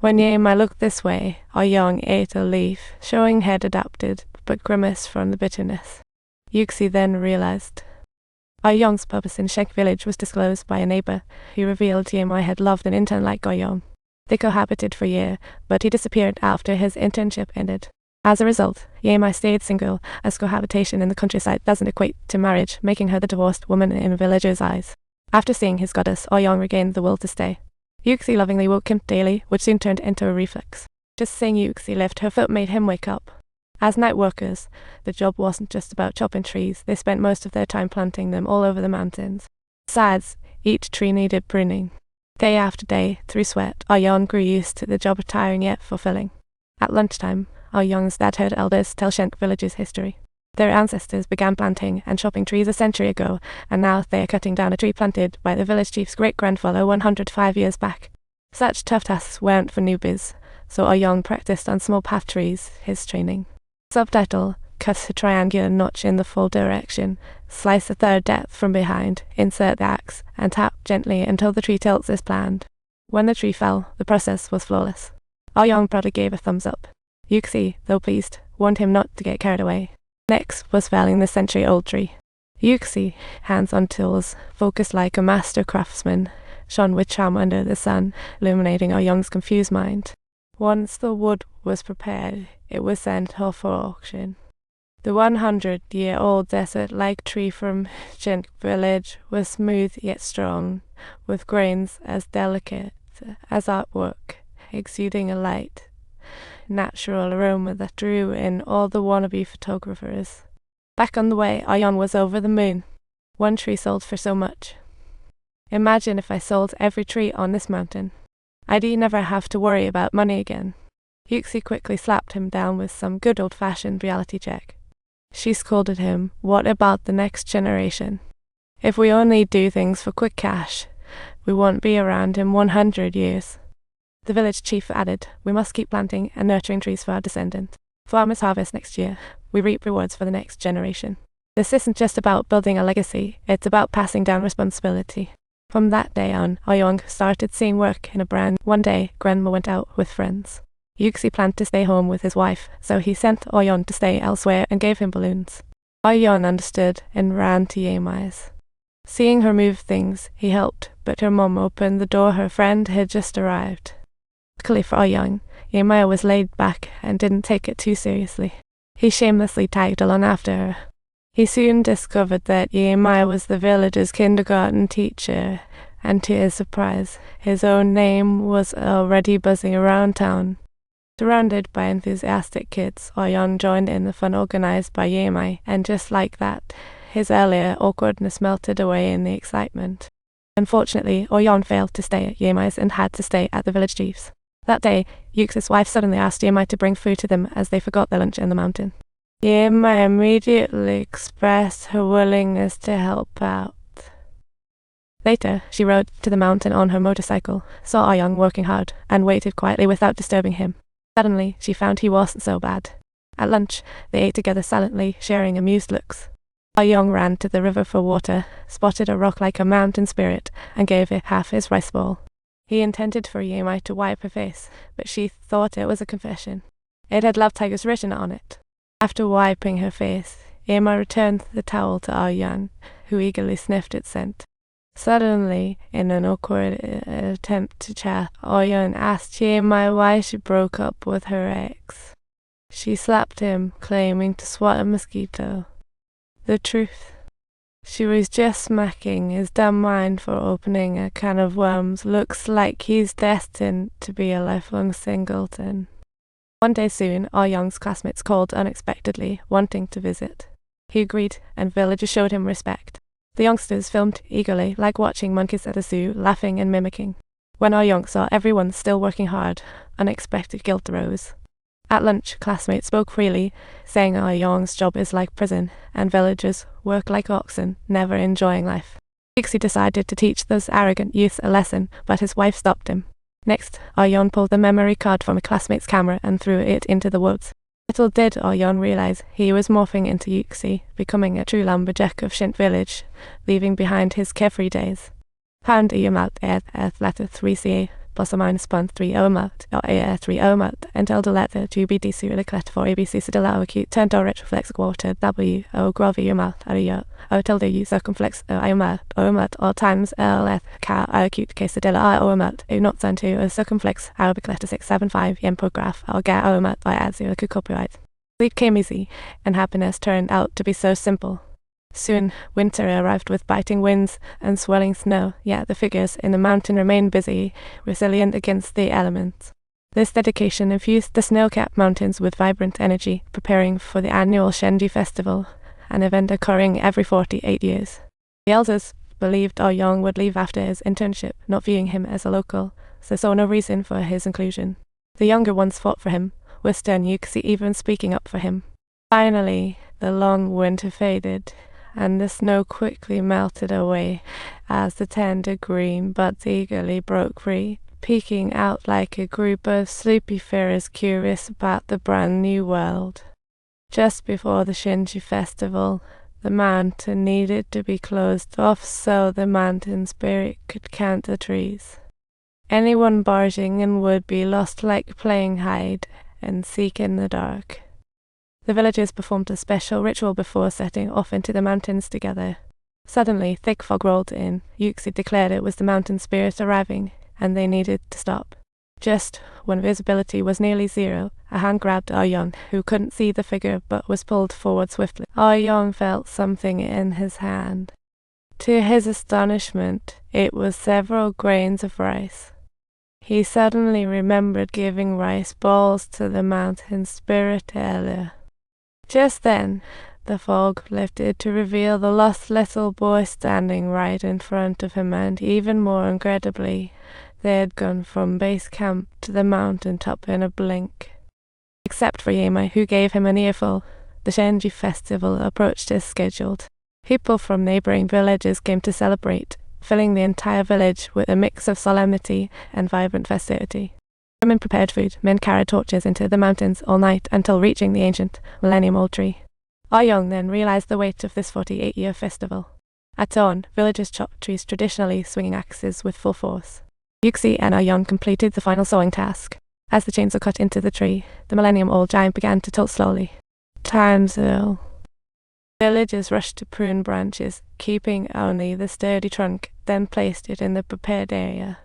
When Yema looked this way, Yong ate a leaf, showing head adapted, but grimaced from the bitterness. Yuxi then realized. Yong's purpose in Shenqu village was disclosed by a neighbor, who revealed Yema had loved an intern like Yong. They cohabited for a year, but he disappeared after his internship ended. As a result, Yema stayed single, as cohabitation in the countryside doesn't equate to marriage, making her the divorced woman in villagers' eyes. After seeing his goddess, Yong regained the will to stay. Yuxi lovingly woke him daily, which soon turned into a reflex. Just seeing Yuxi lift her foot made him wake up. As night workers, the job wasn't just about chopping trees, they spent most of their time planting them all over the mountains. Besides, each tree needed pruning. Day after day, through sweat, Yong grew used to the job of tiring yet fulfilling. At lunchtime, Yong's dad heard elders tell Shenqu village's history. Their ancestors began planting and chopping trees a century ago, and now they are cutting down a tree planted by the village chief's great-grandfather 105 years back. Such tough tasks weren't for newbies, so Yong practiced on small path trees, his training. Subtitle: cut a triangular notch in the full direction, slice a third depth from behind, insert the axe, and tap gently until the tree tilts as planned. When the tree fell, the process was flawless. Yong proudly gave a thumbs up. Yuxi, though pleased, warned him not to get carried away. Next was felling the century-old tree. Yuxi, hands on tools, focused like a master craftsman, shone with charm under the sun, illuminating Yong's confused mind. Once the wood was prepared, it was sent off for auction. The 100-year-old desert-like tree from Shenqu village was smooth yet strong, with grains as delicate as artwork, exuding a light, natural aroma that drew in all the wannabe photographers. Back on the way, Yong was over the moon. One tree sold for so much. Imagine if I sold every tree on this mountain. I'd never have to worry about money again. Yuxi quickly slapped him down with some good old-fashioned reality check. She scolded him, what about the next generation? If we only do things for quick cash, we won't be around in 100 years. The village chief added, we must keep planting and nurturing trees for our descendants. Farmers harvest next year, we reap rewards for the next generation. This isn't just about building a legacy, it's about passing down responsibility. From that day on, Yong started seeing work in a brand. One day, Grandma went out with friends. Yuxi planned to stay home with his wife, so he sent Yong to stay elsewhere and gave him balloons. Yong understood and ran to Yemai's. Seeing her move things, he helped, but her mom opened the door her friend had just arrived. Luckily for Yong, Yemai was laid back and didn't take it too seriously. He shamelessly tagged along after her. He soon discovered that Yemai was the village's kindergarten teacher, and to his surprise, his own name was already buzzing around town. Surrounded by enthusiastic kids, Yong joined in the fun organized by Yemai, and just like that, his earlier awkwardness melted away in the excitement. Unfortunately, Yong failed to stay at Yemai's and had to stay at the village chief's. That day, Yuxi's wife suddenly asked Yemai to bring food to them as they forgot their lunch in the mountain. Yemai immediately expressed her willingness to help out. Later, she rode to the mountain on her motorcycle, saw Yong working hard, and waited quietly without disturbing him. Suddenly, she found he wasn't so bad. At lunch, they ate together silently, sharing amused looks. Yong ran to the river for water, spotted a rock like a mountain spirit, and gave it half his rice bowl. He intended for Yemai to wipe her face, but she thought it was a confession. It had love tigers written on it. After wiping her face, Yemai returned the towel to Yong, who eagerly sniffed its scent. Suddenly, in an awkward attempt to chat, Yong asked Yemai why she broke up with her ex. She slapped him, claiming to swat a mosquito. The truth. She was just smacking his dumb mind for opening a can of worms. Looks like he's destined to be a lifelong singleton. One day soon, Yong's classmates called unexpectedly, wanting to visit. He agreed, and villagers showed him respect. The youngsters filmed eagerly, like watching monkeys at a zoo, laughing and mimicking. When Yong saw everyone still working hard, unexpected guilt arose. At lunch, classmates spoke freely, saying Yong's job is like prison, and villagers work like oxen, never enjoying life. Yuxi decided to teach those arrogant youths a lesson, but his wife stopped him. Next, Yong pulled the memory card from a classmate's camera and threw it into the woods. Little did Yong realize he was morphing into Yuxi, becoming a true lumberjack of Shenqu village, leaving behind his carefree days. Pound i maut letter 3ca, plus or minus 0.3 omat or AR3 omat until the letter GBDC related for ABC sedilla acute turn to retroflex quarter W O grovi omat area O tilde U circumflex O omat or times LF K acute case sedilla I omat O not sent to a circumflex Arabic letter 675 yempograph or ga omat I add 0 copyright. Sleep came easy, and happiness turned out to be so simple. Soon, winter arrived with biting winds and swelling snow, yet the figures in the mountain remained busy, resilient against the elements. This dedication infused the snow-capped mountains with vibrant energy, preparing for the annual Shenqu festival, an event occurring every 48 years. The elders believed Yong would leave after his internship, not viewing him as a local, so saw no reason for his inclusion. The younger ones fought for him, with stern Yuxi even speaking up for him. Finally, the long winter faded, and the snow quickly melted away as the tender green buds eagerly broke free, peeking out like a group of sleepy fairies curious about the brand new world. Just before the Shenqu festival, the mountain needed to be closed off so the mountain spirit could count the trees. Anyone barging in would be lost like playing hide and seek in the dark. The villagers performed a special ritual before setting off into the mountains together. Suddenly, thick fog rolled in. Yuxi declared it was the mountain spirit arriving, and they needed to stop. Just when visibility was nearly zero, a hand grabbed Yong, who couldn't see the figure but was pulled forward swiftly. Yong felt something in his hand. To his astonishment, it was several grains of rice. He suddenly remembered giving rice balls to the mountain spirit earlier. Just then, the fog lifted to reveal the lost little boy standing right in front of him, and even more incredibly, they had gone from base camp to the mountain top in a blink. Except for Yema, who gave him an earful, the Shenqu festival approached as scheduled. People from neighboring villages came to celebrate, filling the entire village with a mix of solemnity and vibrant festivity. Women prepared food, men carried torches into the mountains all night until reaching the ancient millennium-old tree. Yong then realized the weight of this 48-year festival. At dawn, villagers chopped trees traditionally, swinging axes with full force. Yuxi and Yong completed the final sawing task. As the chains were cut into the tree, the millennium-old giant began to tilt slowly. Time's ill. Villagers rushed to prune branches, keeping only the sturdy trunk, then placed it in the prepared area.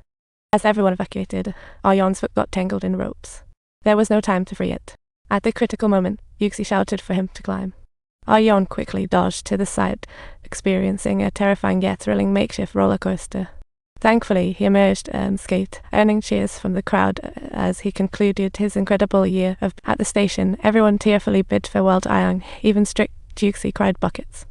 As everyone evacuated, Yong's foot got tangled in ropes. There was no time to free it. At the critical moment, Yuxi shouted for him to climb. Yong quickly dodged to the side, experiencing a terrifying yet thrilling makeshift roller coaster. Thankfully, he emerged unscathed, earning cheers from the crowd as he concluded his incredible year. At the station, everyone tearfully bid farewell to Yong, even strict Yuxi cried buckets.